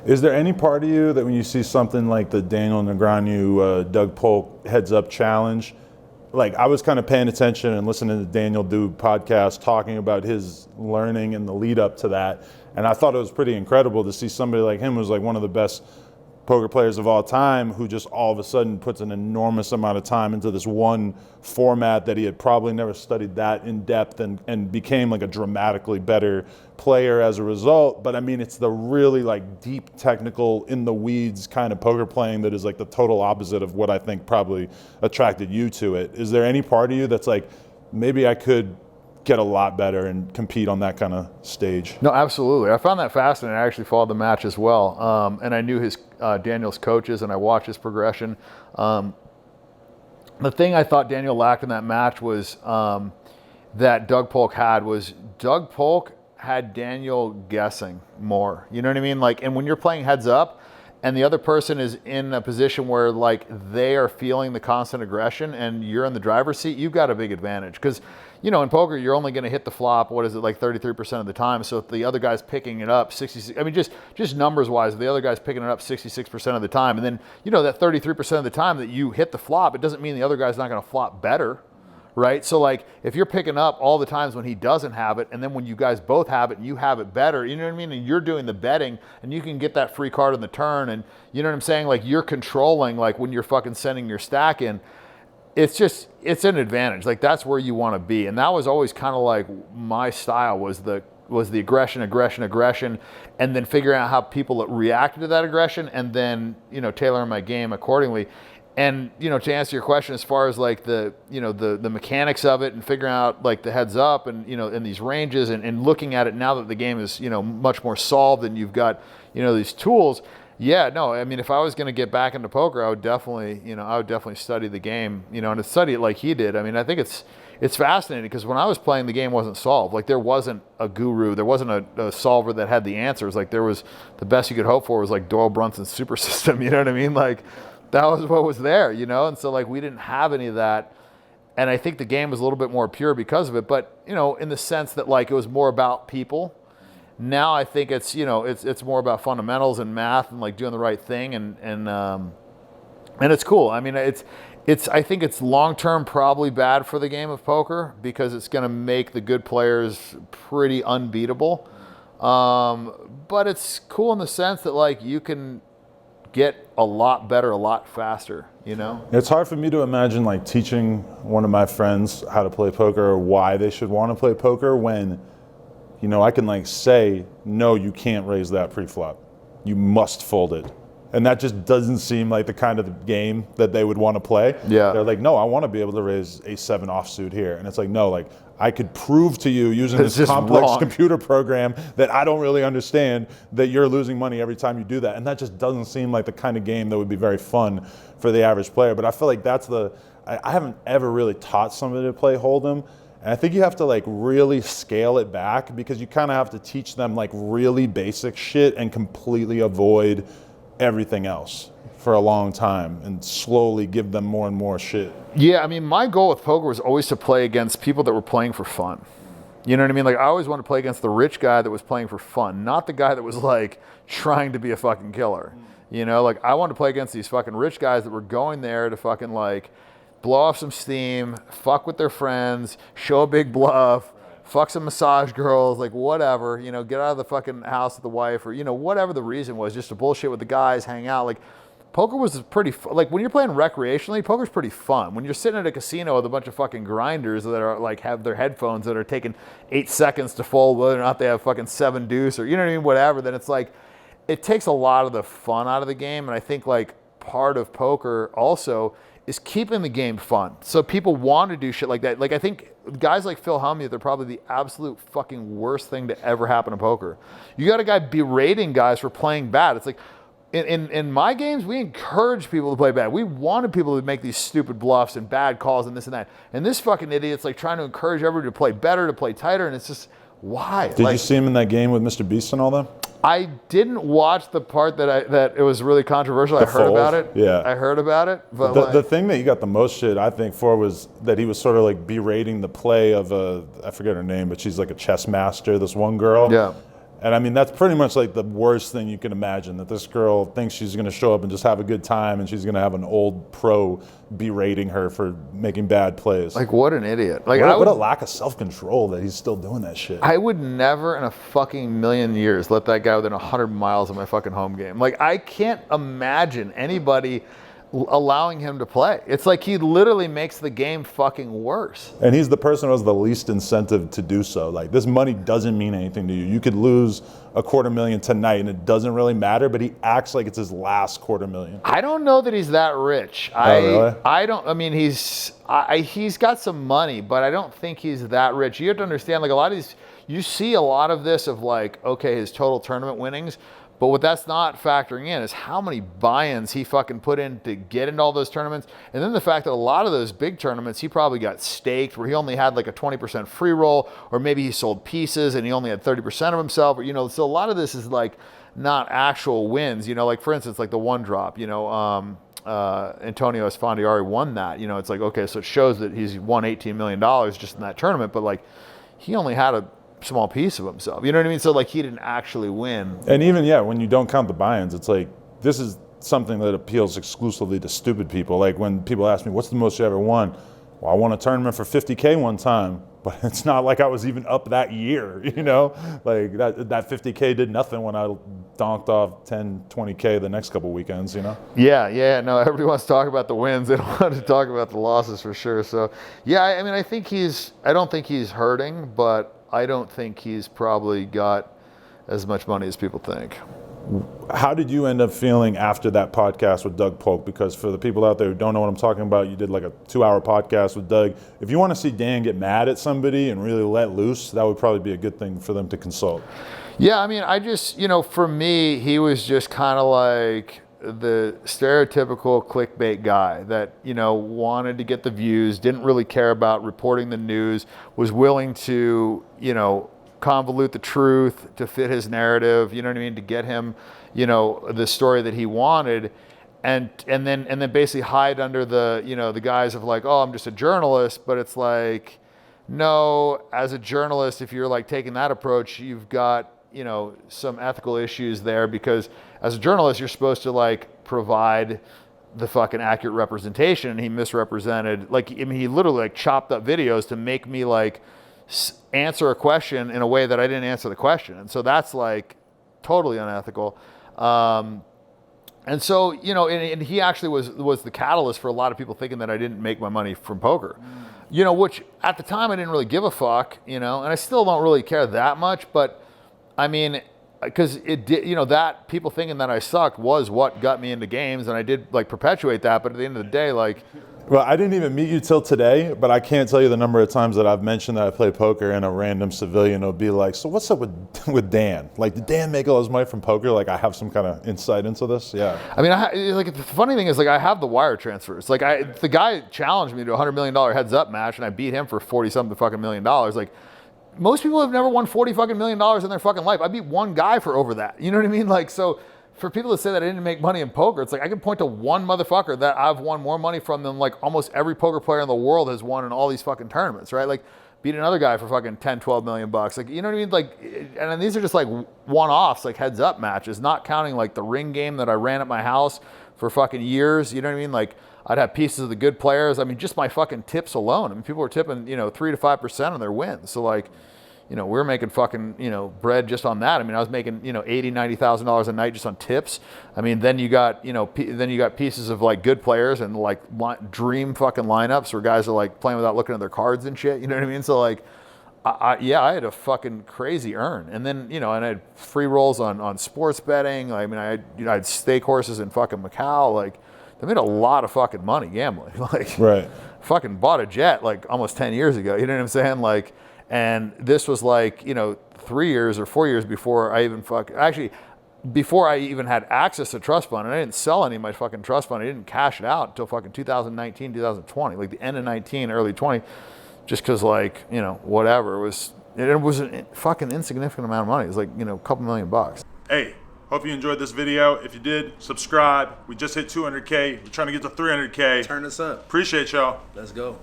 Is there any part of you that when you see something like the Daniel Negreanu, Doug Polk heads-up challenge, like I was kind of paying attention and listening to Daniel do podcast talking about his learning and the lead up to that, and I thought it was pretty incredible to see somebody like him who's like one of the best poker players of all time who just all of a sudden puts an enormous amount of time into this one format that he had probably never studied that in depth and became like a dramatically better player as a result. But I mean, it's the really like deep technical in the weeds kind of poker playing that is like the total opposite of what I think probably attracted you to it. Is there any part of you that's like, maybe I could get a lot better and compete on that kind of stage? No, absolutely. I found that fascinating. I actually followed the match as well. And I knew his Daniel's coaches and I watched his progression. The thing I thought Daniel lacked in that match was that Doug Polk had Daniel guessing more. You know what I mean? Like, and when you're playing heads up and the other person is in a position where like they are feeling the constant aggression and you're in the driver's seat, you've got a big advantage. Because, you know, in poker, you're only going to hit the flop, what is it, like 33% of the time. So if the other guy's picking it up 66, I mean, just numbers wise, if the other guy's picking it up 66% of the time, and then, you know, that 33% of the time that you hit the flop, it doesn't mean the other guy's not going to flop better. Right? So like if you're picking up all the times when he doesn't have it, and then when you guys both have it and you have it better, you know what I mean? And you're doing the betting and you can get that free card on the turn, and you know what I'm saying? Like you're controlling, like when you're fucking sending your stack in, it's an advantage. Like that's where you want to be. And that was always kind of like my style was the aggression, and then figuring out how people reacted to that aggression and then, you know, tailoring my game accordingly. And, you know, to answer your question, as far as like the mechanics of it and figuring out like the heads up and, you know, in these ranges and looking at it now that the game is, you know, much more solved and you've got, you know, these tools. Yeah, no, I mean, if I was going to get back into poker, I would definitely study the game, you know, and to study it like he did. I mean, I think it's fascinating because when I was playing, the game wasn't solved. Like there wasn't a guru, there wasn't a solver that had the answers. Like there was, the best you could hope for was like Doyle Brunson's super system, you know what I mean? Like, that was what was there, you know? And so like we didn't have any of that. And I think the game was a little bit more pure because of it. But, you know, in the sense that like it was more about people. Now I think it's, you know, it's more about fundamentals and math and like doing the right thing and it's cool. I mean, I think it's long-term probably bad for the game of poker because it's going to make the good players pretty unbeatable. But it's cool in the sense that like you can get a lot better a lot faster, you know? It's hard for me to imagine like teaching one of my friends how to play poker or why they should want to play poker when, you know, I can like say, no, you can't raise that pre-flop. You must fold it. And that just doesn't seem like the kind of game that they would want to play. Yeah. They're like, no, I want to be able to raise a 7 offsuit here. And it's like, no, like I could prove to you using this complex computer program that I don't really understand that you're losing money every time you do that. And that just doesn't seem like the kind of game that would be very fun for the average player. But I feel like I haven't ever really taught somebody to play Hold'em. And I think you have to like really scale it back because you kind of have to teach them like really basic shit and completely avoid everything else for a long time and slowly give them more and more shit. Yeah, I mean, my goal with poker was always to play against people that were playing for fun. You know what I mean? Like, I always wanted to play against the rich guy that was playing for fun, not the guy that was like trying to be a fucking killer. You know, like I wanted to play against these fucking rich guys that were going there to fucking like blow off some steam, fuck with their friends, show a big bluff, fuck some massage girls, like whatever, you know, get out of the fucking house with the wife or, you know, whatever the reason was, just to bullshit with the guys, hang out. Like poker was pretty, like when you're playing recreationally, poker's pretty fun. When you're sitting at a casino with a bunch of fucking grinders that are like, have their headphones that are taking 8 seconds to fold, whether or not they have fucking 7 deuce or, you know what I mean, whatever, then it's like, it takes a lot of the fun out of the game. And I think like part of poker also is keeping the game fun. So people want to do shit like that. Like I think guys like Phil Hellmuth are probably the absolute fucking worst thing to ever happen to poker. You got a guy berating guys for playing bad. It's like, in my games, we encourage people to play bad. We wanted people to make these stupid bluffs and bad calls and this and that. And this fucking idiot's like trying to encourage everybody to play better, to play tighter, and it's just, why? Did you see him in that game with Mr. Beast and all that? I didn't watch the part that it was really controversial. I heard about it. Yeah. I heard about it. But the thing that you got the most shit, I think, for was that he was sort of like berating the play of I forget her name, but she's like a chess master, this one girl. Yeah. And I mean, that's pretty much like the worst thing you can imagine, that this girl thinks she's going to show up and just have a good time, and she's going to have an old pro berating her for making bad plays. Like, what an idiot. Like, what a lack of self-control that he's still doing that shit. I would never in a fucking million years let that guy within 100 miles of my fucking home game. Like, I can't imagine anybody allowing him to play. It's like he literally makes the game fucking worse. And he's the person who has the least incentive to do so. Like, this money doesn't mean anything to you. You could lose $250,000 tonight and it doesn't really matter, but he acts like it's his last $250,000. I don't know that he's that rich. Really? I mean, he's got some money, but I don't think he's that rich. You have to understand, like, a lot of these, you see a lot of this of like, okay, his total tournament winnings, but what that's not factoring in is how many buy-ins he fucking put in to get into all those tournaments. And then the fact that a lot of those big tournaments, he probably got staked where he only had like a 20% free roll, or maybe he sold pieces and he only had 30% of himself, or, you know, so a lot of this is like not actual wins, you know, like for instance, like the one drop, you know, Antonio Esfandiari won that, you know, it's like, okay, so it shows that he's won $18 million just in that tournament, but like he only had a small piece of himself, you know what I mean? So like he didn't actually win. And even, yeah, when you don't count the buy-ins, it's like, this is something that appeals exclusively to stupid people. Like when people ask me, what's the most you ever won? Well, I won a tournament for $50K one time, but it's not like I was even up that year, you know? Like that $50K did nothing when I donked off 10, $20K the next couple weekends, you know? Yeah, no, everybody wants to talk about the wins. They don't want to talk about the losses for sure. So yeah, I mean, I don't think he's hurting, but I don't think he's probably got as much money as people think. How did you end up feeling after that podcast with Doug Polk? Because for the people out there who don't know what I'm talking about, you did like a 2-hour podcast with Doug. If you want to see Dan get mad at somebody and really let loose, that would probably be a good thing for them to consult. Yeah, I mean, I just, you know, for me, he was just kind of like the stereotypical clickbait guy that, you know, wanted to get the views, didn't really care about reporting the news, was willing to, you know, convolute the truth to fit his narrative, you know what I mean, to get him, you know, the story that he wanted, and then basically hide under the, you know, the guise of like, oh, I'm just a journalist. But it's like, no, as a journalist, if you're like taking that approach, you've got, you know, some ethical issues there, because as a journalist, you're supposed to like provide the fucking accurate representation, and he misrepresented. Like, I mean, he literally like chopped up videos to make me like answer a question in a way that I didn't answer the question. And so that's like totally unethical. And so, you know, and he actually was the catalyst for a lot of people thinking that I didn't make my money from poker, you know, which at the time I didn't really give a fuck, you know, and I still don't really care that much. But I mean, because it did, you know, that people thinking that I sucked was what got me into games, and I did like perpetuate that. But at the end of the day, like, well, I didn't even meet you till today, but I can't tell you the number of times that I've mentioned that I play poker, and a random civilian will be like, so what's up with Dan? Like, did Dan make all his money from poker? Like, I have some kind of insight into this? Yeah. I mean, like, the funny thing is, like, I have the wire transfers. Like, the guy challenged me to a $100 million heads up match, and I beat him for 40-something fucking million dollars. Like, most people have never won $40 fucking million in their fucking life. I beat one guy for over that. You know what I mean? Like, so for people to say that I didn't make money in poker, it's like I can point to one motherfucker that I've won more money from than like almost every poker player in the world has won in all these fucking tournaments, right? Like, beat another guy for fucking 10, 12 million bucks. Like, you know what I mean? Like, and then these are just like one-offs, like heads up matches, not counting like the ring game that I ran at my house for fucking years. You know what I mean? Like, I'd have pieces of the good players. I mean, just my fucking tips alone. I mean, people were tipping, you know, 3 to 5% on their wins. So like, you know, we're making fucking, you know, bread just on that. I mean, I was making, you know, $80,000-$90,000 a night just on tips. I mean, then you got, you know, then you got pieces of like good players and like dream fucking lineups where guys are like playing without looking at their cards and shit. You know what I mean? So like, I had a fucking crazy earn. And then, you know, and I had free rolls on sports betting. I mean, I had stake horses in fucking Macau. Like, they made a lot of fucking money gambling. Like, right. Fucking bought a jet like almost 10 years ago. You know what I'm saying? Like, and this was like, you know, 3 years or 4 years before I even before I even had access to trust fund. And I didn't sell any of my fucking trust fund. I didn't cash it out until fucking 2019, 2020, like the end of 19, early 20, just because, like, you know, whatever. It was a fucking insignificant amount of money. It was like, you know, a couple $1 million. Hey, hope you enjoyed this video. If you did, subscribe. We just hit 200K. We're trying to get to 300K. Turn this up. Appreciate y'all. Let's go.